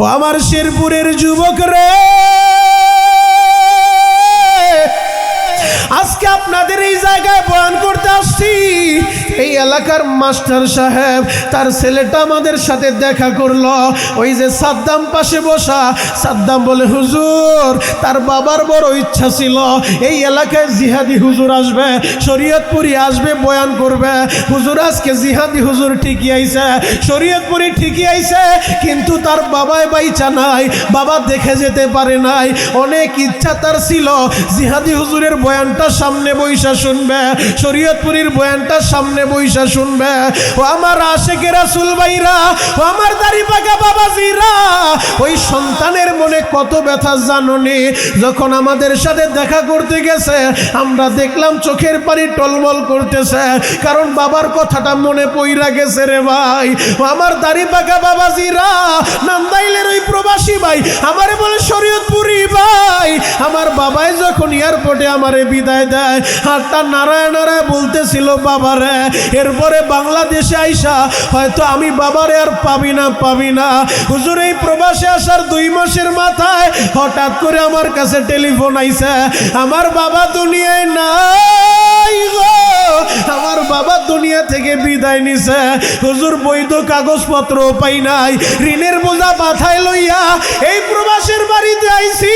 ও আমার শেরপুরের যুবক রে, আজকে আপনাদের এই জায়গায় বয়ান করতে আসছি। এই এলাকার মাস্টার সাহেব তার ছেলেটা আমাদের সাথে দেখা করলো। ওই যে সাদ্দাম পাশে বসা, সাদ্দাম বলে হুজুর তার বাবার বড় ইচ্ছা ছিল এই এলাকায় জিহাদি হুজুর আসবে, শরীয়তপুরি আসবে, বয়ান করবে। হুজুর আজকে জিহাদি হুজুর ঠিকই আইছে, শরীয়তপুরি ঠিকই আইছে, কিন্তু তার বাবায় বাইচা নাই, বাবা দেখে যেতে পারে নাই। অনেক ইচ্ছা তার ছিল জিহাদি হুজুরের বয়ানটা সামনে বইসা শুনবে, শরীয়তপুরীর বয়ানটা সামনে বইসা শুনবে। ও আমার আশেকে রাসূল ভাইরা, ও আমার দাড়ি পাকা বাবাজিরা, ওই সন্তানের মনে কত ব্যথা জাননি। যখন আমাদের সাথে দেখা করতে গেছে আমরা দেখলাম চোখের পানি টলমল করতেছে, কারণ বাবার কথাটা মনে পইরা গেছে রে ভাই। ও আমার দাড়ি পাকা বাবাজিরা, নান্দাইলের ওই প্রবাসী ভাই আমারে বলে শরীয়তপুরী ভাই, আমার বাবাই যখন এয়ারপোর্টে আমারে বিদায় দেয় হাতটা নারায় নারায় বলতেছিল বাবারে, এরপরে বাংলাদেশে আইসা হয়তো আমি বাবারে আর পাবি না। হুজুর এই প্রবাসে আসার 2 মাসের মাথায় হঠাৎ করে আমার কাছে টেলিফোন আইছে, আমার বাবা দুনিয়ায় নাই গো, আমার বাবা দুনিয়া থেকে বিদায় নিছে। হুজুর বৈধ কাগজপত্র পাই নাই, ঋণের বোঝা মাথায় লইয়া এই প্রবাসের বাড়িতে আইছি।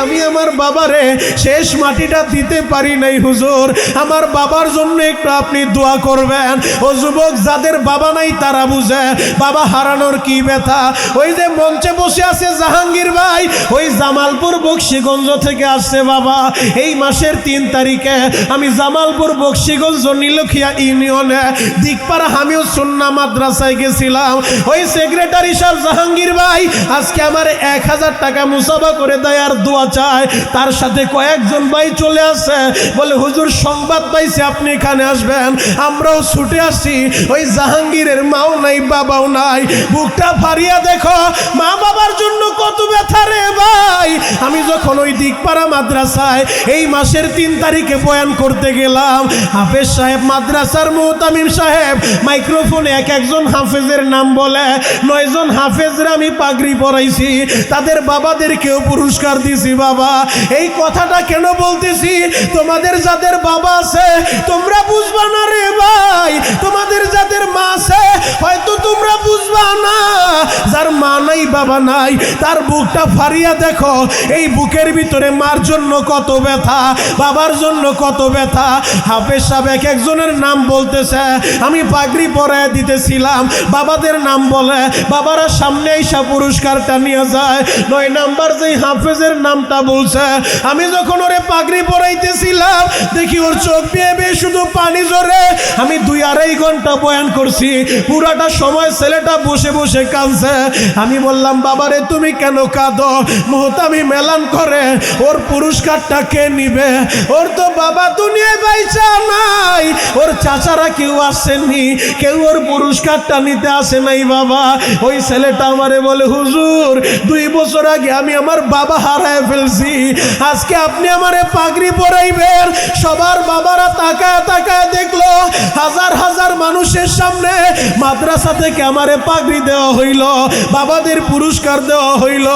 আমি আমার বাবারে শেষ মাটিটা দিতে পারি নাই। হুজুর আমার বাবার জন্য একটু আপনি দোয়া করবেন। ও যুবক, যাদের বাবা নাই তারা বুঝে বাবা হারানোর কি ব্যথা। ওই যে মঞ্চে বসে আছে জাহাঙ্গীর ভাই, ওই জামালপুর বক্সিগঞ্জ থেকে আসছে বাবা। এই মাসের 3 তারিখে আমি জামালপুর বক্সিগঞ্জ নীলখিয়া ইউনিয়নে দিকপাড়া হামিউস সুন্নাহ মাদ্রাসায় গেছিলাম। ওই সেক্রেটারি সাহেব জাহাঙ্গীর ভাই আজকে আমার 1000 টাকা মুসাফা করে দেয় আর দোয়া চায়। তার সাথে কয়েকজন ভাই চলে আসে, বলে হুজুর সংবাদ পাইছে আপনি এখানে আসবেন। আমরাও ছুটে আসছি। ওই জাহাঙ্গীরের মাও নাই, বাবাও নাই। বুকটা ফারিয়া দেখো, মা বাবার জন্য কত ব্যথা রে ভাই। আমি যখন ওই দিকপাড়া মাদ্রাসায় এই মাসের 3 তারিখে বয়ান করতে গেলাম, হাফেজ সাহেব মাদ্রাসার মুহতামিম সাহেব মাইক্রোফোনে একজন হাফেজের নাম বলে 9 জন হাফেজরা আমি পাগড়ি পরাইছি, তাদের বাবাদেরকেও পুরস্কার দিছি। বাবা এই কথাটা কেন বলতেছি, তোমাদের যাদের বাবা আছে তোমরা বুঝবা না রে ভাই, তোমাদের যাদের মা আছে হয়তো তোমরা বুঝবা না। যার মা নাই বাবা নাই তার বুকটা ফারিয়া দেখো, এই বুকের ভিতরে মার জন্য কত ব্যথা, বাবার জন্য কত ব্যথা। হাফেজ সাহেব একজনের নাম বলতেছে, আমি পাগড়ি পরায় দিতেছিলাম, বাবাদের নাম বলে, বাবারা সামনে এসে পুরস্কারটা নিয়ে যায়। 9 নাম্বার যেই হাফেজের নামটা বলছে, আমি যখন ওরে পাগড়ি পরাইতেছিলাম দেখি ওর চোখ বেয়ে শুধু পানি ঝরে। আমি 2-2.5 ঘন্টা বয়ান করছি, পুরাটা সময় ছেলেটা বসে বসে কাঁদছে। আমি বললাম বাবারে তুমি কেন কাঁদো? মুহতামিম এলান করে, ওর পুরস্কারটা কে নিবে? ওর তো বাবা দুনিয়ায় বাইচা নাই, ওর চাচারা কেউ আসেননি, কেউ ওর পুরস্কারটা নিতে আসে নাই বাবা। ওই ছেলেটা আমারে বলে হুজুর 2 বছর আগে আমি আমার বাবা হারায় ফেলছি, আজকে আপনি আমারে পাগড়ি পরাইবেন। সবার বাবারা তাকায় তাকায় দেখলো, হাজার হাজার মানুষের সামনে মাদ্রাসা থেকে আমারে পাগড়ি দেওয়া হইল, বাবাদের পুরস্কার দেওয়া হইল।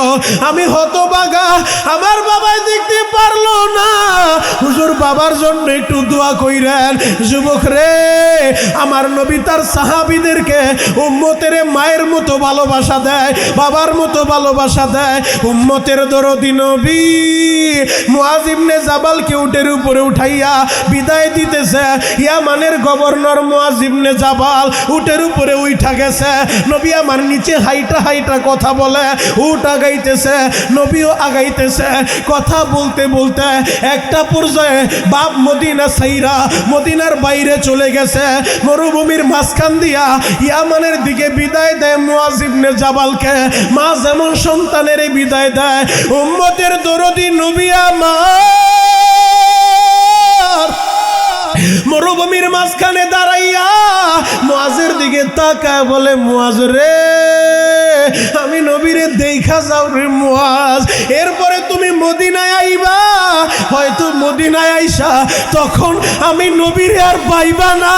আমি হতভাগা, আমার বাবাই দেখতে পারলো না। হুজুর বাবার জন্য একটু দোয়া কইরেন। যুবক রে, আমার নবী তার সাহাবীদেরকে উম্মতের মায়ের মতো ভালোবাসা দেয়, বাবার মতো ভালোবাসা দেয়। উম্মতের দরদি নবী মুআজ ইবনে জাবালকে উটের উপরে উঠাইয়া বিদায় দিতেছে। ইয়ামানের গভর্নর মুআজ ইবনে জাবাল উটের উপরে উঠা গেছে, নবী আমার নিচে হাইটা হাইটা কথা বলে, উট আগাইতেছে, নবীও আগাইতেছে। কথা বলতে বলতে একটা পর্যায়ে বাপ মদিনা সাইরা মদিনার বাইরে চলে গেছে, মরুভূমির মাঝখান দিয়া ইয়ামানের দিকে বিদায় দেয় মুআজ ইবনে জাবালকে। মা যেমন সন্তানের বিদায় দেয়, উম্মতের দরদি নবী আমার মরুভূমির মাঝখানে দাঁড়াইয়া মুআজের দিকে তাকায় বলে, মুআজ রে আমি নবীরে দেখা যাও রে মুআজ, এরপরে তুমি মদিনায় আইবা, হয়তো মদিনায় আইসা তখন আমি নবীরে আর পাইবা না,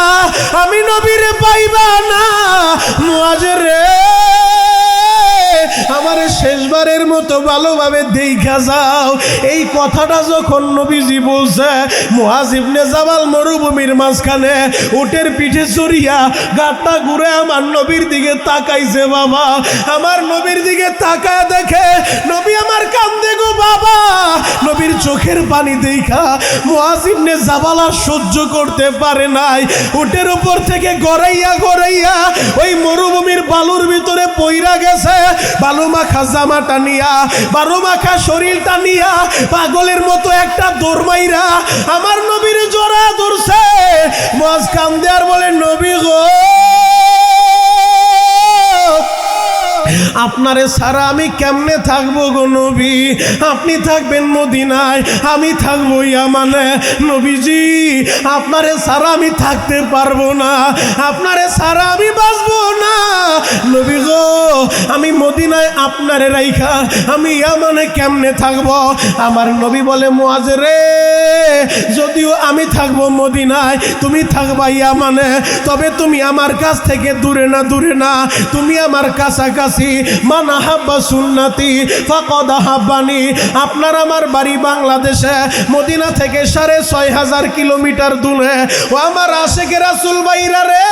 আমি নবীরে পাইবা না। মুআজ রে আমারে শেষবারের মতো ভালোভাবে দেখা যাও। এই কথাটা যখন নবীজি বলছে, মুআজ ইবনে জাবাল মরুভূমির মাঝখানে উটের পিঠে চড়িয়া গাটটা ঘুরে আমার নবীর দিকে তাকাইছে। বাবা আমার নবীর দিকে তাকায় দেখে নবী আমার কান্দে গো বাবা। নবীর চোখের পানি দেখা মুআজ ইবনে জাবাল আর সহ্য করতে পারে নাই। উটের উপর থেকে গড়াইয়া গড়াইয়া ওই মরুভূমির বালুর ভিতরে পইরা গেছে। বালু মাখা জামাটা নিয়া, বালু মাখা শরীরটা নিয়া পাগলের মতো একটা দৌড় মাইরা আমার নবীর জড়া ধরছে। মুআজ কান্দে আর বলে, নবী গো আপনারে ছাড়া আমি কেমনে থাকবো গো নবী? আপনি থাকবেন মদিনায়, আমি থাকবো ইয়ামানে। নবীজি আপনারে ছাড়া আমি থাকতে পারবো না, আপনারে ছাড়া আমি বাঁচবো না। নবী গো আমি মদিনায় আপনারে রাইখা আমি ইয়ামানে কেমনে থাকবো? আমার নবী বলে, মুআজ রে যদিও আমি থাকবো মদিনায়, তুমি থাকবা ইয়ামানে, তবে তুমি আমার কাছ থেকে দূরে না, দূরে না, তুমি আমার কাছাকাছি। মান আহাব্বা সুন্নতি ফাকাদ আহাব্বানি। আপনার আমার বাড়ি বাংলাদেশে, মদিনা থেকে ৬৫০০ কিলোমিটার দূরে। ও আমার আশেকে রাসূল ভাইরা রে,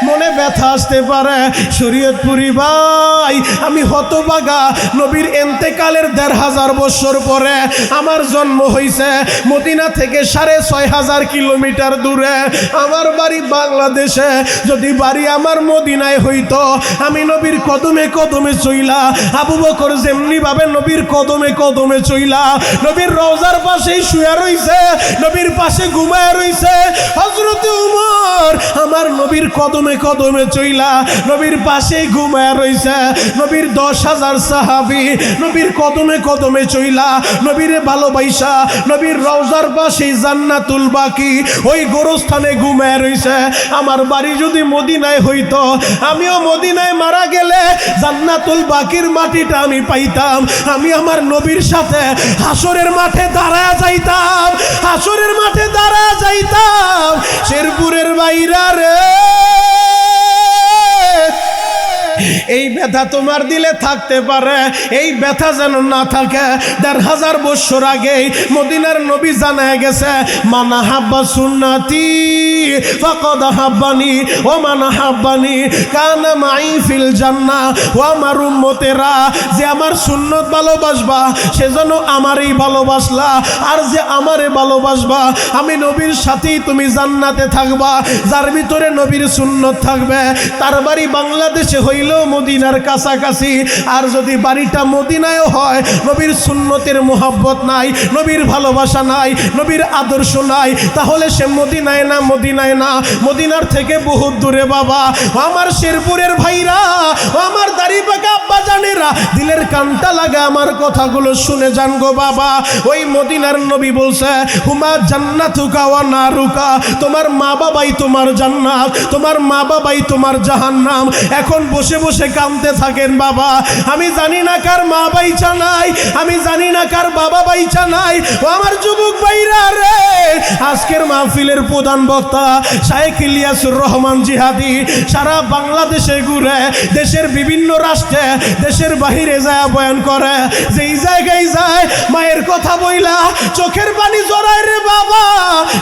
মনে ব্যথা আসতে পারে। শরীয়তপুরি ভাই আমি হতভাগা, নবীর এন্তেকালের ১৫০০ বছর পরে আমার জন্ম হইছে। মদিনা থেকে ৬৫০০ কিলোমিটার দূরে আমার বাড়ি বাংলাদেশে। যদি বাড়ি আমার মদিনায় হইতো, আমি নবীর কদমে কদমে চইলা, আবু বকর যেমনি ভাবে নবীর কদমে কদমে চইলা নবীর রওজার পাশেই শুয়ে রইছে, নবীর পাশে ঘুমায় রইছে। হযরত উমর আমার নবীর কদমে কদমে চইলা নবীর পাশেই ঘুমায় রইছে। নবীর ১০,০০০ সাহাবী নবীর কদমে কদমে চইলা নবীরে ভালোবাসা নবীর রওজার পাশেই জান্নাতুল বাকি ওই গোরস্থানে ঘুমায় রইছে। আমার বাড়ি যদি মদিনায় হইতো, আমিও মদিনায় মারা গেলে জান্নাতুল বাকির মাটিটা আমি পাইতাম। আমি আমার নবীর সাথে হাসরের মাঠে দাঁড়ায় যাইতাম, হাসরের মাঠে দাঁড়ায় যাইতাম। শেরপুরের বাইরা রে, এই ব্যথা তোমার দিলে থাকতে পারে, এই ব্যথা যেন না থাকে। ১৫০০ বছর আগেই মদিনার নবী জানায় গেছে, মান আহাব্বা সুন্নতি ফাকাদ আহাব্বানি ওয়া মান আহাব্বানি কানা মাই ফিল জান্নাহ। ও আমার উম্মতেরা, যে আমার সুন্নত ভালোবাসবা সেজন্য আমারই ভালোবাসলা, আর যে আমারে ভালোবাসবা আমি নবীর সাথেই তুমি জান্নাতে থাকবা। যার ভিতরে নবীর সুন্নত থাকবে তার বাড়ি বাংলাদেশে হইলেও মদিনার কাছাকাছি। আর যদি বাড়িটা মদিনায়ও হয়, নবীর সুন্নতের মোহাব্বত নাই, নবীর ভালোবাসা নাই, নবীর আদর্শ নাই, তাহলে সে মদিনায় না, মদিনায় না, মদিনার থেকে বহুত দূরে। বাবা আমার শেরপুরের ভাইরা, আমার দাড়িপাকা আব্বা জানেরা, দিলের কানটা লাগা আমার কথাগুলো শুনে যান গো বাবা। ওই মদিনার নবী বলছে, হুমা জান্নাতুকা ওয়া নারুকা, তোমার মা বাবাই তোমার জান্নাত, তোমার মা বাবাই তোমার জাহান্নাম। এখন বসে বসে কাঁদতে থাকেন বাবা। আমি জানি না কার মা বাইচা নাই, আমি জানি না কার বাবা বাইচা নাই। ও আমার যুবক ভাইরা রে, আজকের মাহফিলের প্রধান বক্তা শাইখ ইলিয়াসুর রহমান জিহাদি সারা বাংলাদেশে ঘুরে, দেশের বিভিন্ন রাষ্ট্রে, দেশের বাহিরে যায় বয়ান করে। যেই জায়গায় যায় মায়ের কথা বইলা চোখের পানি জড়ায় রে বাবা।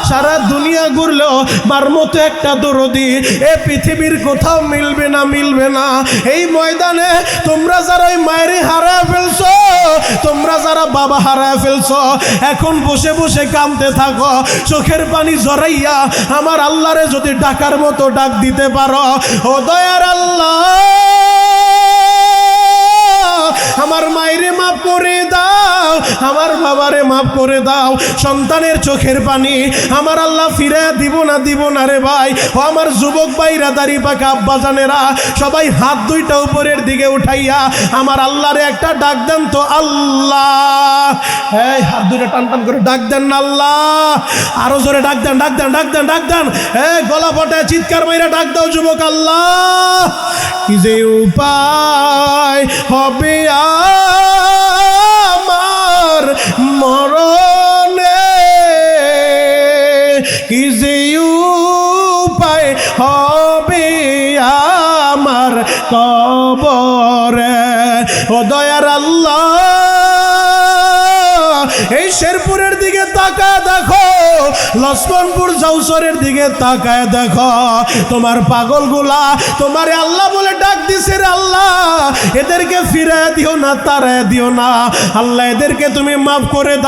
সারা দুনিয়া ঘুরলেও মার মতো একটা দরদি এ পৃথিবীর কোথাও মিলবে না, মিলবে না। এই ময়দানে তোমরা যারা ওই মায়ের হারায় ফেলছো, তোমরা যারা বাবা হারায় ফেলছো, এখন বসে বসে কাঁদতে থাকো, চোখের পানি জড়াইয়া আমার আল্লাহরে যদি ডাকার মতো ডাক দিতে পারো, ও দয়ার আল্লাহ আমার মায়েরে মাফ করে দাও, আমার বাবারে মাফ করে দাও। সন্তানের চোখের পানি আমার আল্লাহ ফিরে দিব না, দিব না রে ভাই। ও আমার যুবক ভাইরা, দাড়িপাকা আব্বা জানেরা, সবাই হাত দুইটা উপরের দিকে উঠাইয়া আমার আল্লাহরে একটা ডাক দেন তো, আল্লাহ। এই হাত দুইটা টান টান করে ডাক দেন না, আল্লাহ। আরো জোরে ডাক দেন, ডাক দেন, ডাক দেন, ডাক দেন। গলা ফটায় চিৎকার মাইরা ডাক দাও যুবক, আল্লাহ। কি যে উপায় হবে আমার মরণে, কি যে উপায় হবে আমার কবরে, আল্লাহ, এই শেরপুরের দিকে তাকায় দেখো, লক্ষ্মণপুর জৌসরের দিকে তাকায় দেখো, তোমার পাগলগুলা তোমারে আল্লাহ বলে ডাক দিছে রে আল্লাহ, এদেরকে ফিরায় দিও না, তারায় দিও না আল্লাহ, এদেরকে তুমি মাফ করে দাও।